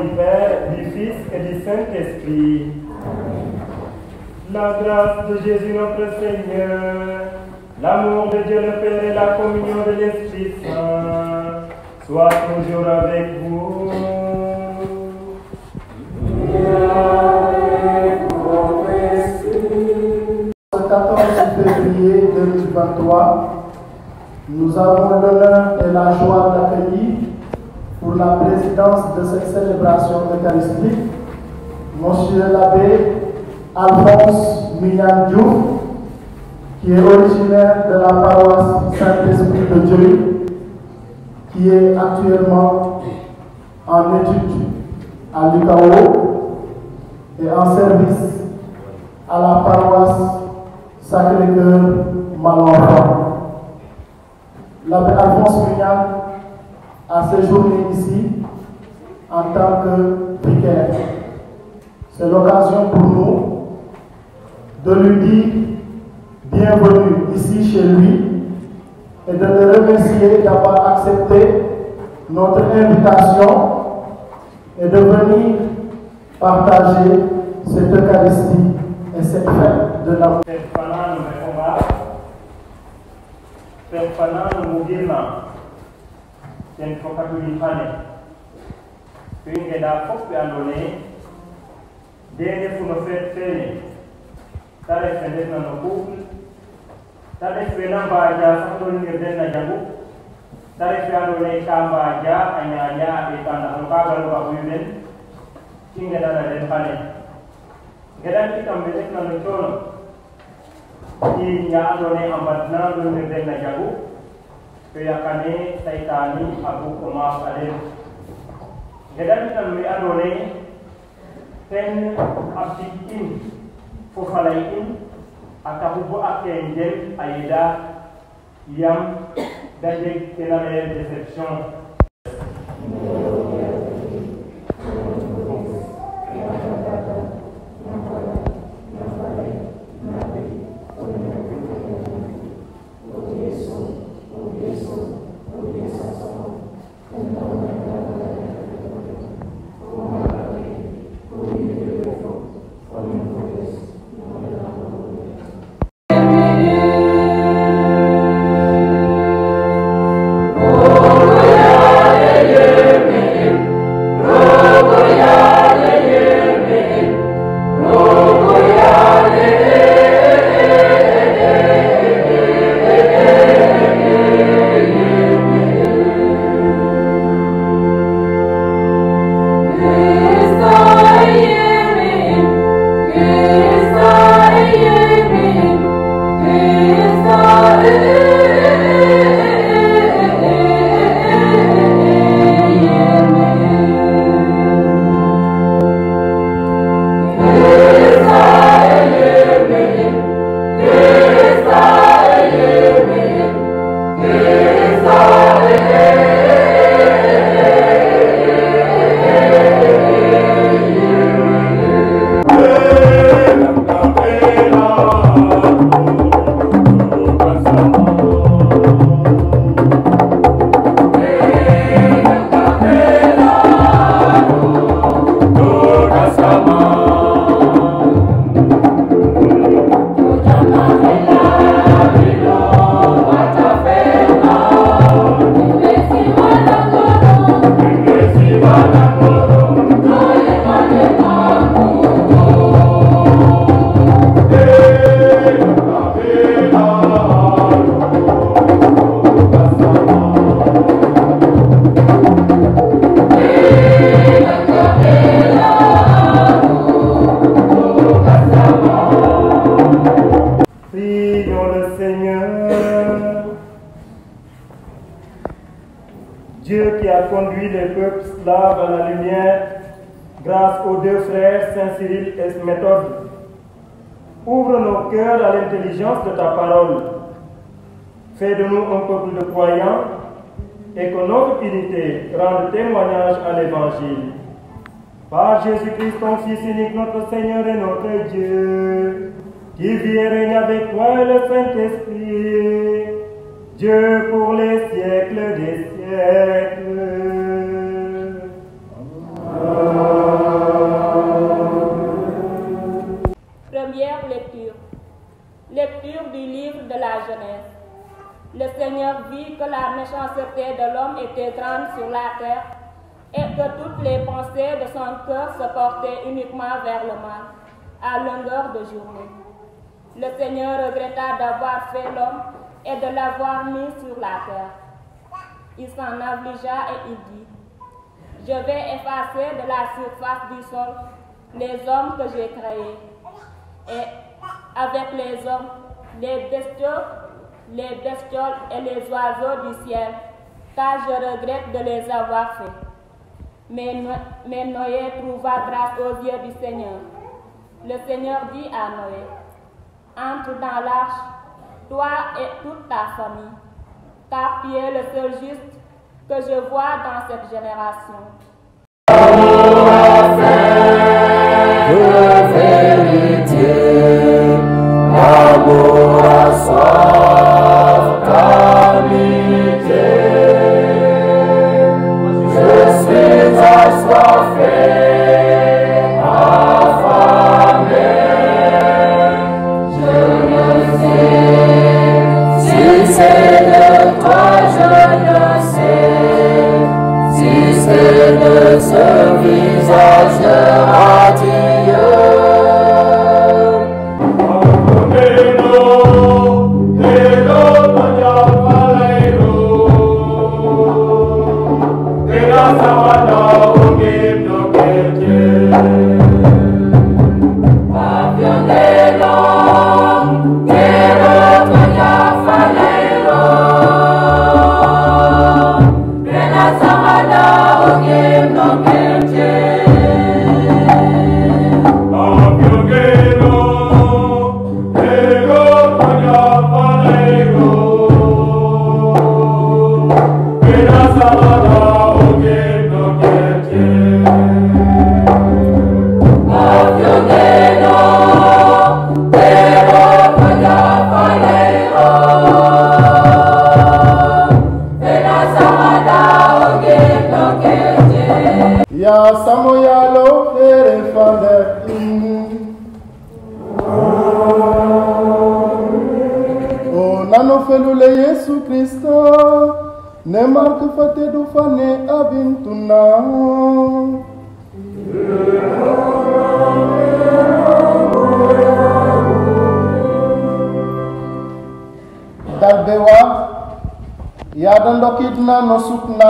du Père, du Fils et du Saint-Esprit. La grâce de Jésus notre Seigneur, l'amour de Dieu le Père et la communion de l'Esprit Saint soient toujours avec vous. Le 14 février 2023, nous avons l'honneur et la joie d'accueillir pour la présidence de cette célébration eucharistique Monsieur l'abbé Alphonse Mignan Diouf, qui est originaire de la paroisse Saint-Esprit de Dieu, qui est actuellement en études à l'UCAO et en service à la paroisse Sacré-Cœur Malenfant. L'abbé Alphonse Mignan a séjourné ici en tant que vicaire. C'est l'occasion pour nous de lui dire bienvenue ici chez lui et de le remercier d'avoir accepté notre invitation et de venir partager cette Eucharistie et cette fête de l'amour. Dene funo fet fene tare fendet na no couple tare fena baja sakdo nirden na jabu tare fiano ne kamba ja anyanya etana no kagal ba uyuden kinga dana den fane gedan kitam bedet na no tono ki nya adone ambatna no nirden na jabu to yakane saitani abu koma alen gedan kitam mi adone ten abdikin fofalain akabubu akenjel aida yam dajek tenale deception. Dieu qui a conduit les peuples slaves à la lumière grâce aux deux frères Saint Cyril et Méthode, ouvre nos cœurs à l'intelligence de ta parole. Fais de nous un peuple de croyants et que notre unité rende témoignage à l'Évangile. Par Jésus-Christ, ton Fils unique, notre Seigneur et notre Dieu, qui vit et règne avec toi et le Saint-Esprit, Dieu pour les siècles des siècles. Amen. sur la terre et que toutes les pensées de son cœur se portaient uniquement vers le mal, à longueur de journée. Le Seigneur regretta d'avoir fait l'homme et de l'avoir mis sur la terre. Il s'en affligea et il dit: je vais effacer de la surface du sol les hommes que j'ai créés, et avec les hommes, les bestioles et les oiseaux du ciel, car je regrette de les avoir faits. Mais Noé trouva grâce aux yeux du Seigneur. Le Seigneur dit à Noé: entre dans l'arche, toi et toute ta famille, car tu es le seul juste que je vois dans cette génération. De vérité, l'amour a soif d'amitié. Je suis assoiffé, affamé. Je ne sais si c'est de toi, je ne sais si c'est de ce visage radieux. Ya samoyalo ere fande O nano felule Yesu Kristo ne marque fate du fane abintuna dalbewa ya dandokidna no sukna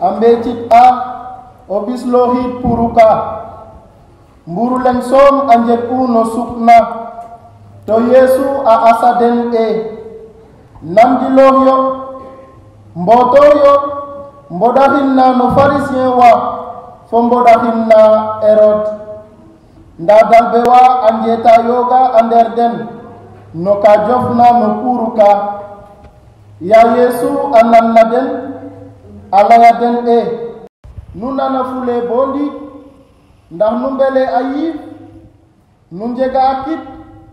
ambetit a obis lohit puruka mburu len som anjet uno sukna to Yesu a asaden e namdi lohyo mbotoyo mbodahinna no pharisien wa fo mbodahinna Herod nda dalbewa anjeta yoga anderden no ka jofna no puruka ya Yesu anannaden alayaden e nu nana fule bondi ndax nu mbele ayib nu njega akit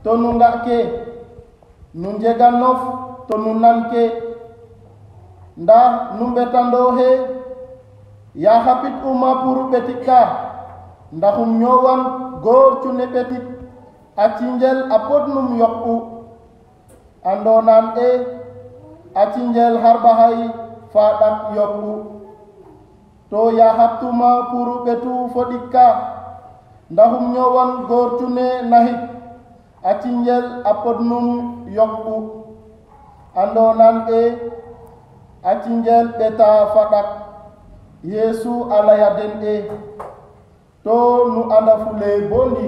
to nu nga ke nu njega nof to nu nan ke ndax nu mbetando he ya hapit uma puru betika ndaxum ñowan góor cu ne betit a cinjel a podnum yokku andonan e a cinjel harbahay faɗak yokku to ya haptuma puru betu fodika ndahum ñowan gortune nahit acinjel apodnum yokku andonan e acinjel beta fadak Yesu alayaden e to nu anda fule bondi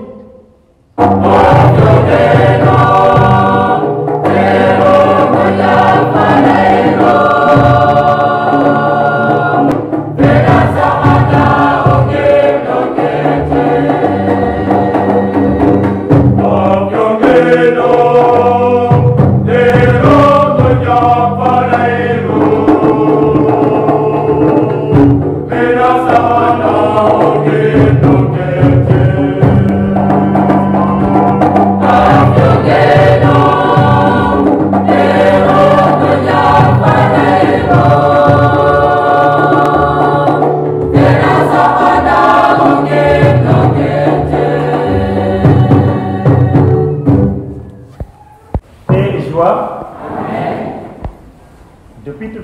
no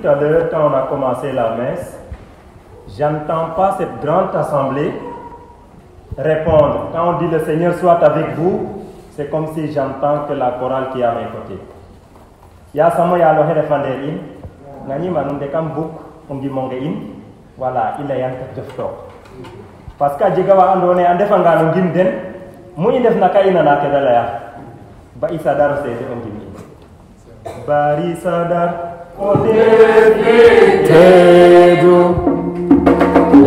tout à l'heure, quand on a commencé la messe, j'entends pas cette grande assemblée répondre. Quand on dit le Seigneur soit avec vous, c'est comme si j'entends que la chorale qui est à mes côtés. Ya samo ya lohe refander in, ngani manum de kam book, ongi monge in, voilà, il a yank jofto. Parce que jega wa andone ande fanga no ngim den, mu indef naka ina na kedala ya. Ba isa dar se de ongi ni. Bari sadar ode tedu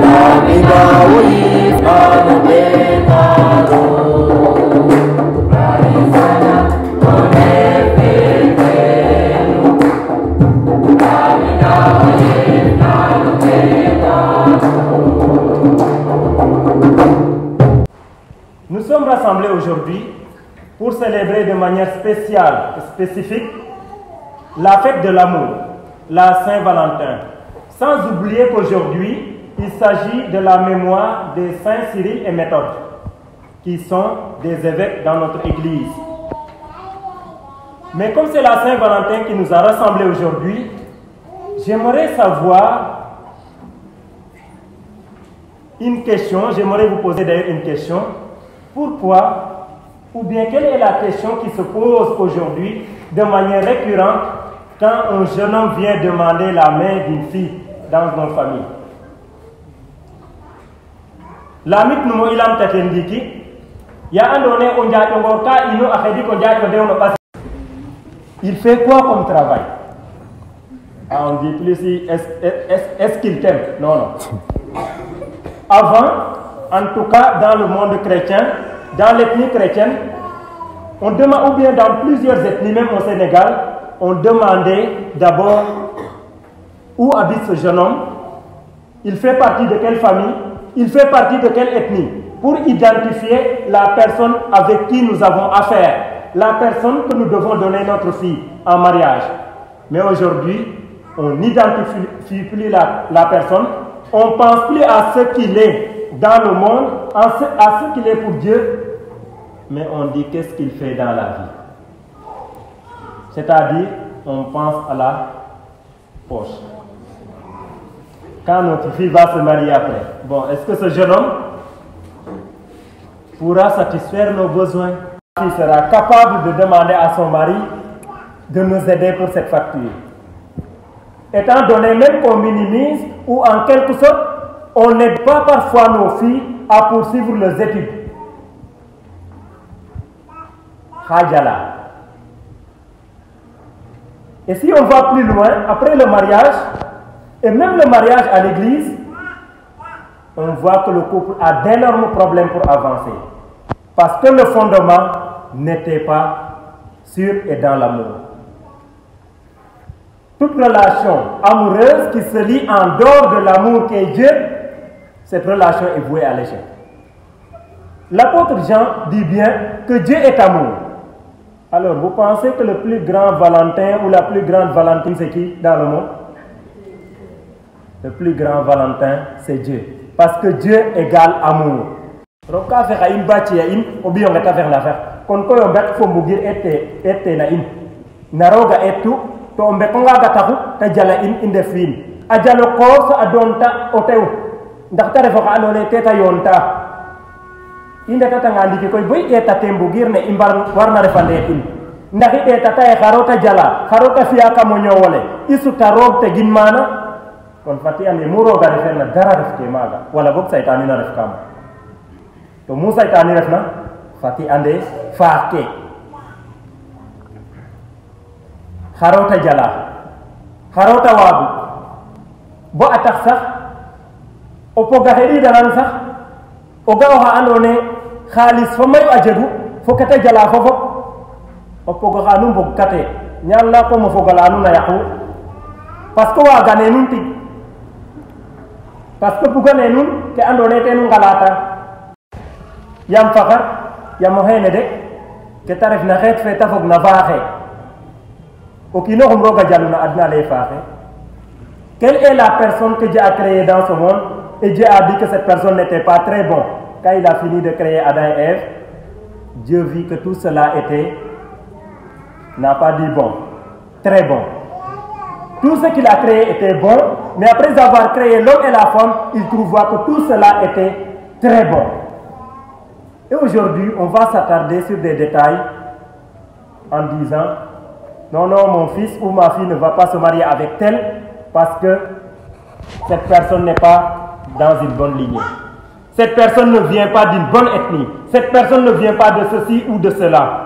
la vida ui anu benaro bari sadar ode tedu la vida ui anu benaro. Nous sommes rassemblés aujourd'hui pour célébrer de manière spéciale et spécifique la fête de l'amour, la Saint-Valentin. Sans oublier qu'aujourd'hui, il s'agit de la mémoire des saints Cyril et Méthode, qui sont des évêques dans notre Église. Mais comme c'est la Saint-Valentin qui nous a rassemblés aujourd'hui, j'aimerais savoir une question, j'aimerais vous poser d'ailleurs une question. Pourquoi, ou bien quelle est la question qui se pose aujourd'hui de manière récurrente quand un jeune homme vient demander la main d'une fille dans nos familles? La mythe nous ilam tatendiki, ya andone onja ngorka ino akhedi ko jaay ko dewno pas. Il fait quoi comme travail? Ah, on dit plus si est-ce qu'il t'aime? Non, non. Avant, en tout cas dans le monde chrétien, dans l'ethnie chrétienne, on demande, ou bien dans plusieurs ethnies, même au Sénégal, on demandait d'abord où habite ce jeune homme, il fait partie de quelle famille, il fait partie de quelle ethnie, pour identifier la personne avec qui nous avons affaire, la personne que nous devons donner notre fille en mariage. Mais aujourd'hui, on n'identifie plus la personne, on ne pense plus à ce qu'il est dans le monde, à ce qu'il est pour Dieu, mais on dit qu'est-ce qu'il fait dans la vie. C'est-à-dire, on pense à la poche. Quand notre fille va se marier après, bon, est-ce que ce jeune homme pourra satisfaire nos besoins? Il sera capable de demander à son mari de nous aider pour cette facture. Étant donné même qu'on minimise ou en quelque sorte, on n'aide pas parfois nos filles à poursuivre leurs études. Hajala. Et si on va plus loin, après le mariage, et même le mariage à l'église, on voit que le couple a d'énormes problèmes pour avancer. Parce que le fondement n'était pas sûr et dans l'amour. Toute relation amoureuse qui se lie en dehors de l'amour qu'est Dieu, cette relation est vouée à l'échec. L'apôtre Jean dit bien que Dieu est amour. Alors, vous pensez que le plus grand Valentin ou la plus grande Valentine, c'est qui dans le monde? Le plus grand Valentin, c'est Dieu. Parce que Dieu égale amour. Roka fera une bâtie in, ou bien on va faire l'affaire. Quand on va faire mugir ete na in, naroga etu, to on va gatahu, ta jala in indefin. Ajalo ko sa adonta oteu. Ndax ta refa andone teta yonta. Inde tata ngandi koy boy eta tembugir ne imbar warna refande in. Ndax ite tata e kharota jala, kharota fiya ka mo nyowole. Isu tarog te ginmana. Kon fati ande muro ga referna dara refte maga. Wala bok saytani na refkam. To Musa saytani refna fati ande faake. Kharota jala. Kharota wabu. Bo atak sax opo gahedi dalan sax oga oha andone khalis fo mayu ajegu fo kata jala fofo opo go xanu mbog kate ñalla ko mo fogala nu na yaqu parce que wa gane nun tig parce que bugane nun ke andone tenu ngalata yam faxar yam hene de ke taref na xet fe ta fog na faaxe o kino xum roga jaluna adna lay faaxe. Quelle est la personne que Dieu a créée dans ce monde? Et Dieu a dit que cette personne n'était pas très bon. Quand il a fini de créer Adam et Ève, Dieu vit que tout cela n'a pas dit bon, très bon. Tout ce qu'il a créé était bon, mais après avoir créé l'homme et la femme, il trouva que tout cela était très bon. Et aujourd'hui, on va s'attarder sur des détails en disant non, non, mon fils ou ma fille ne va pas se marier avec tel parce que cette personne n'est pas dans une bonne lignée. Cette personne ne vient pas d'une bonne ethnie. Cette personne ne vient pas de ceci ou de cela.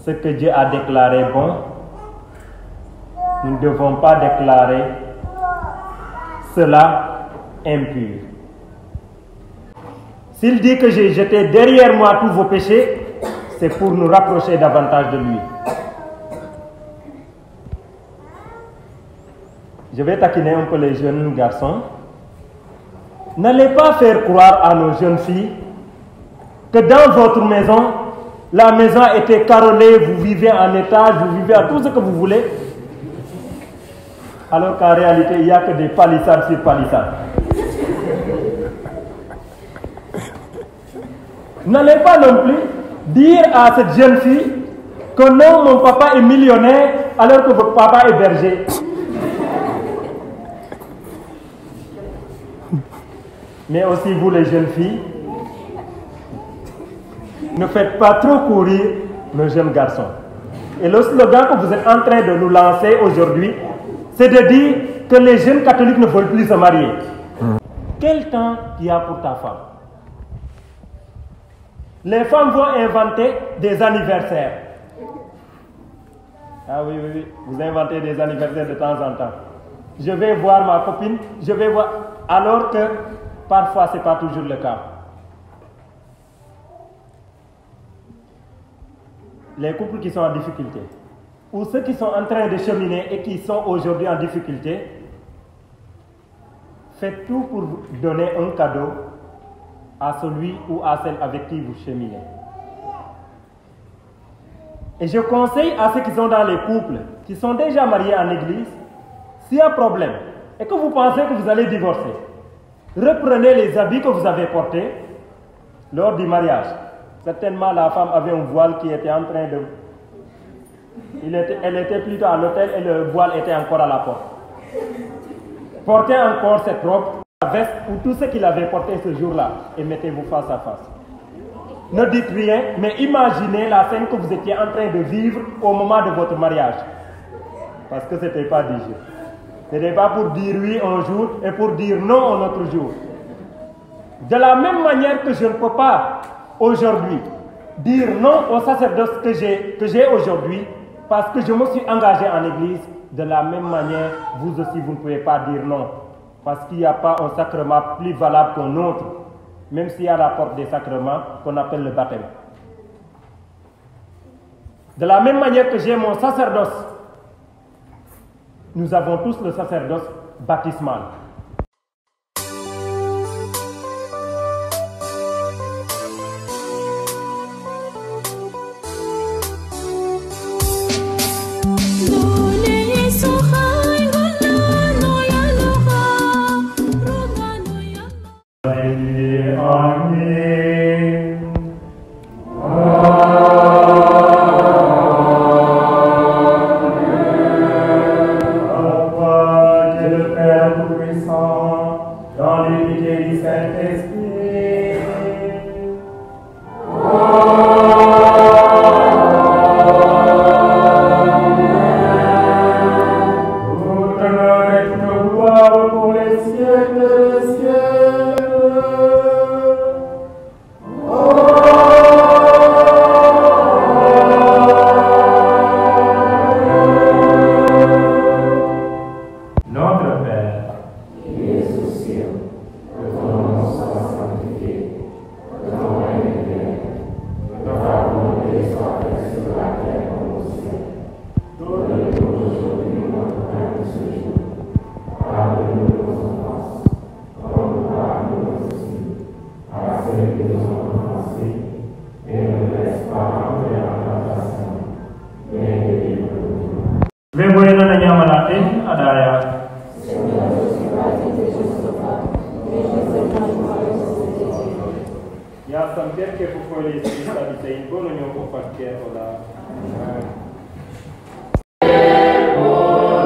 Ce que Dieu a déclaré bon, nous ne devons pas déclarer cela impur. S'il dit que j'ai jeté derrière moi tous vos péchés, c'est pour nous rapprocher davantage de lui. Je vais taquiner un peu les jeunes garçons. N'allez pas faire croire à nos jeunes filles que dans votre maison, la maison a été carrelée, vous vivez en étage, vous vivez à tout ce que vous voulez, alors qu'en réalité, il n'y a que des palissades sur palissades. N'allez pas non plus dire à cette jeune fille que non, mon papa est millionnaire, alors que votre papa est berger. Mais aussi vous les jeunes filles, ne faites pas trop courir nos jeunes garçons. Et le slogan que vous êtes en train de nous lancer aujourd'hui, c'est de dire que les jeunes catholiques ne veulent plus se marier. Quel temps il y a pour ta femme? Les femmes vont inventer des anniversaires. Ah oui, oui, oui, vous inventez des anniversaires de temps en temps. Je vais voir ma copine, je vais voir, alors que parfois, ce n'est pas toujours le cas. Les couples qui sont en difficulté, ou ceux qui sont en train de cheminer et qui sont aujourd'hui en difficulté, faites tout pour donner un cadeau à celui ou à celle avec qui vous cheminez. Et je conseille à ceux qui sont dans les couples, qui sont déjà mariés en église, s'il y a un problème et que vous pensez que vous allez divorcer, reprenez les habits que vous avez portés lors du mariage. Certainement, la femme avait un voile qui était en train de... Elle était plutôt à l'hôtel et le voile était encore à la porte. Portez encore cette robe, la veste ou tout ce qu'il avait porté ce jour-là et mettez-vous face à face. Ne dites rien, mais imaginez la scène que vous étiez en train de vivre au moment de votre mariage. Parce que ce n'était pas du jeu. Ce n'était pas pour dire oui un jour et pour dire non un autre jour. De la même manière que je ne peux pas aujourd'hui dire non au sacerdoce que j'ai aujourd'hui parce que je me suis engagé en église, de la même manière, vous aussi vous ne pouvez pas dire non parce qu'il n'y a pas un sacrement plus valable qu'un autre, même s'il y a la porte des sacrements qu'on appelle le baptême. De la même manière que j'ai mon sacerdoce, nous avons tous le sacerdoce baptismal. Oh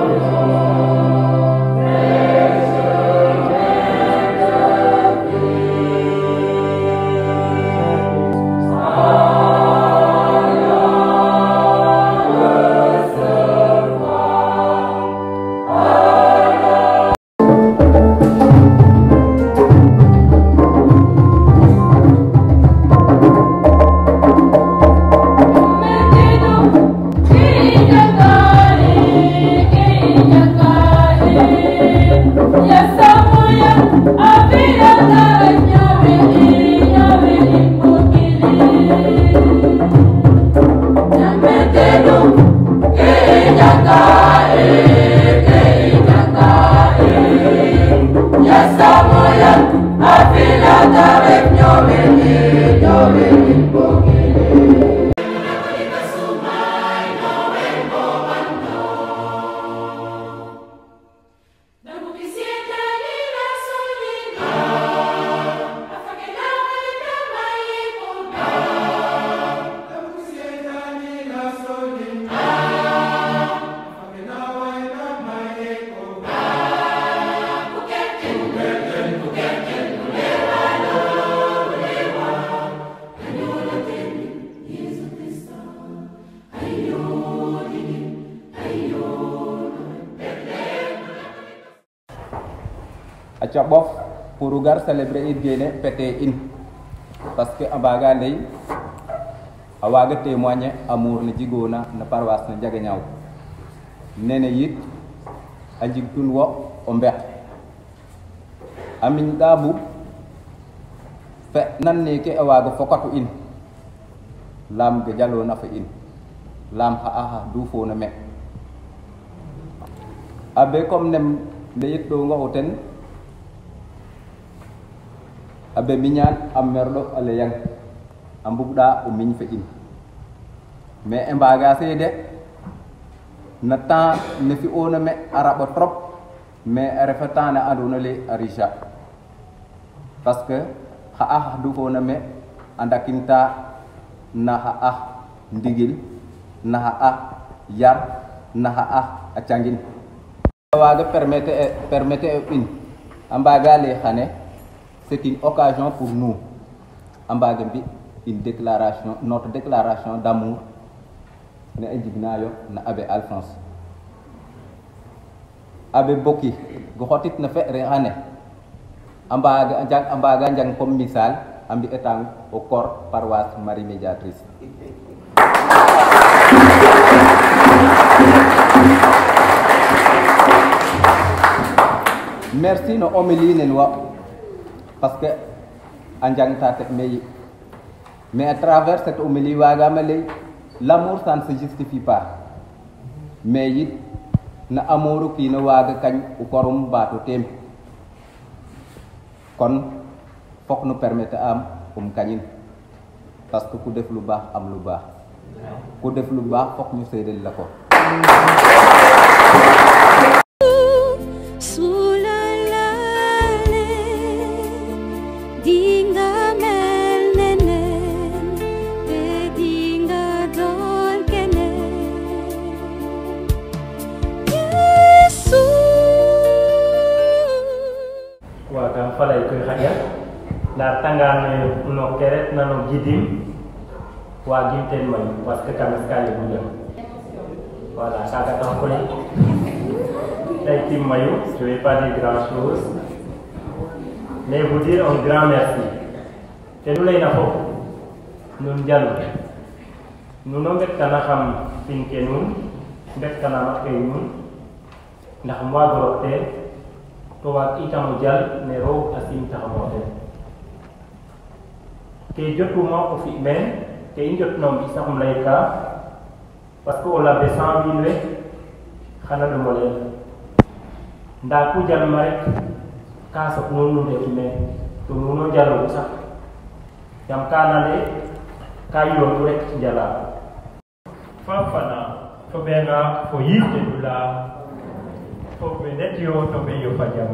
aca ɓof pour gar célébrer it gene pete in parce que a mbaga ndey a waga témoigner amour ne jigona na paroisse ne Ndiaganiao nene yit a njig tun wo o mbex a miñ ɗa ɓuɓ fe nan neke a waga fokatu in lam ge jalona fa in lam xa axa dufona me abe comme nem leyit ɗonga o ten abe miñan a merɗo a leyang a mbuɓɗa o miñ fa in mais e mbaga seede na temps ne fi'ona me a raɓo trop mais a refa temps ne andona le a richa parce que xa ax dufona me a ndakinta na xa ax ndigil na xa ax yar na xa ax a cangin a waga permettre in a mbaga lay xane c'est une occasion pour nous a mbaga mbi une déclaration, notre déclaration d'amour ne a njignayo na abbé Alphonse abbé Boki go xotit na fe re xane a mbaga njang comme misal a mbi etang au corps paroisse Marie Médiatrice merci no homélie nen wa parce que a njangta te meyi mais à travers cette homélie wagama ley l'amour ça ne se justifie pas mais yit na amouru kino waga kañ u korum batu tem kon fok nu permettre am kañin parce que ku def lu baax am lu baax ku def lu baax fok ñu seedel la ko falay koy xaƴa nda tangane no keret nano gidim wagim ten mayu parce que kames ka yeguña voilà kaga tax koy tay tim mayu je vais pas dire grand chose mais vous dire un grand merci te nu leyna fop nun njalu nuno mbekana xam pin ke nun mbekana mak ke nun ndax mo wago rok te to waag itam o jal ne roog a simtaxamo ten ke jotuma o fi meen ke i njotna mbi sax um lay ka parce que o labe sans wiin we xana ɗomo leen nda ku jalma rek ka soɓ nuun nu ndetu meen to nuuno jalogu sax yam kana le ka yoonu rek njala fafana to ɓenga fo yiifde ɗula to ɓe ndet yo to ɓe yo fa jam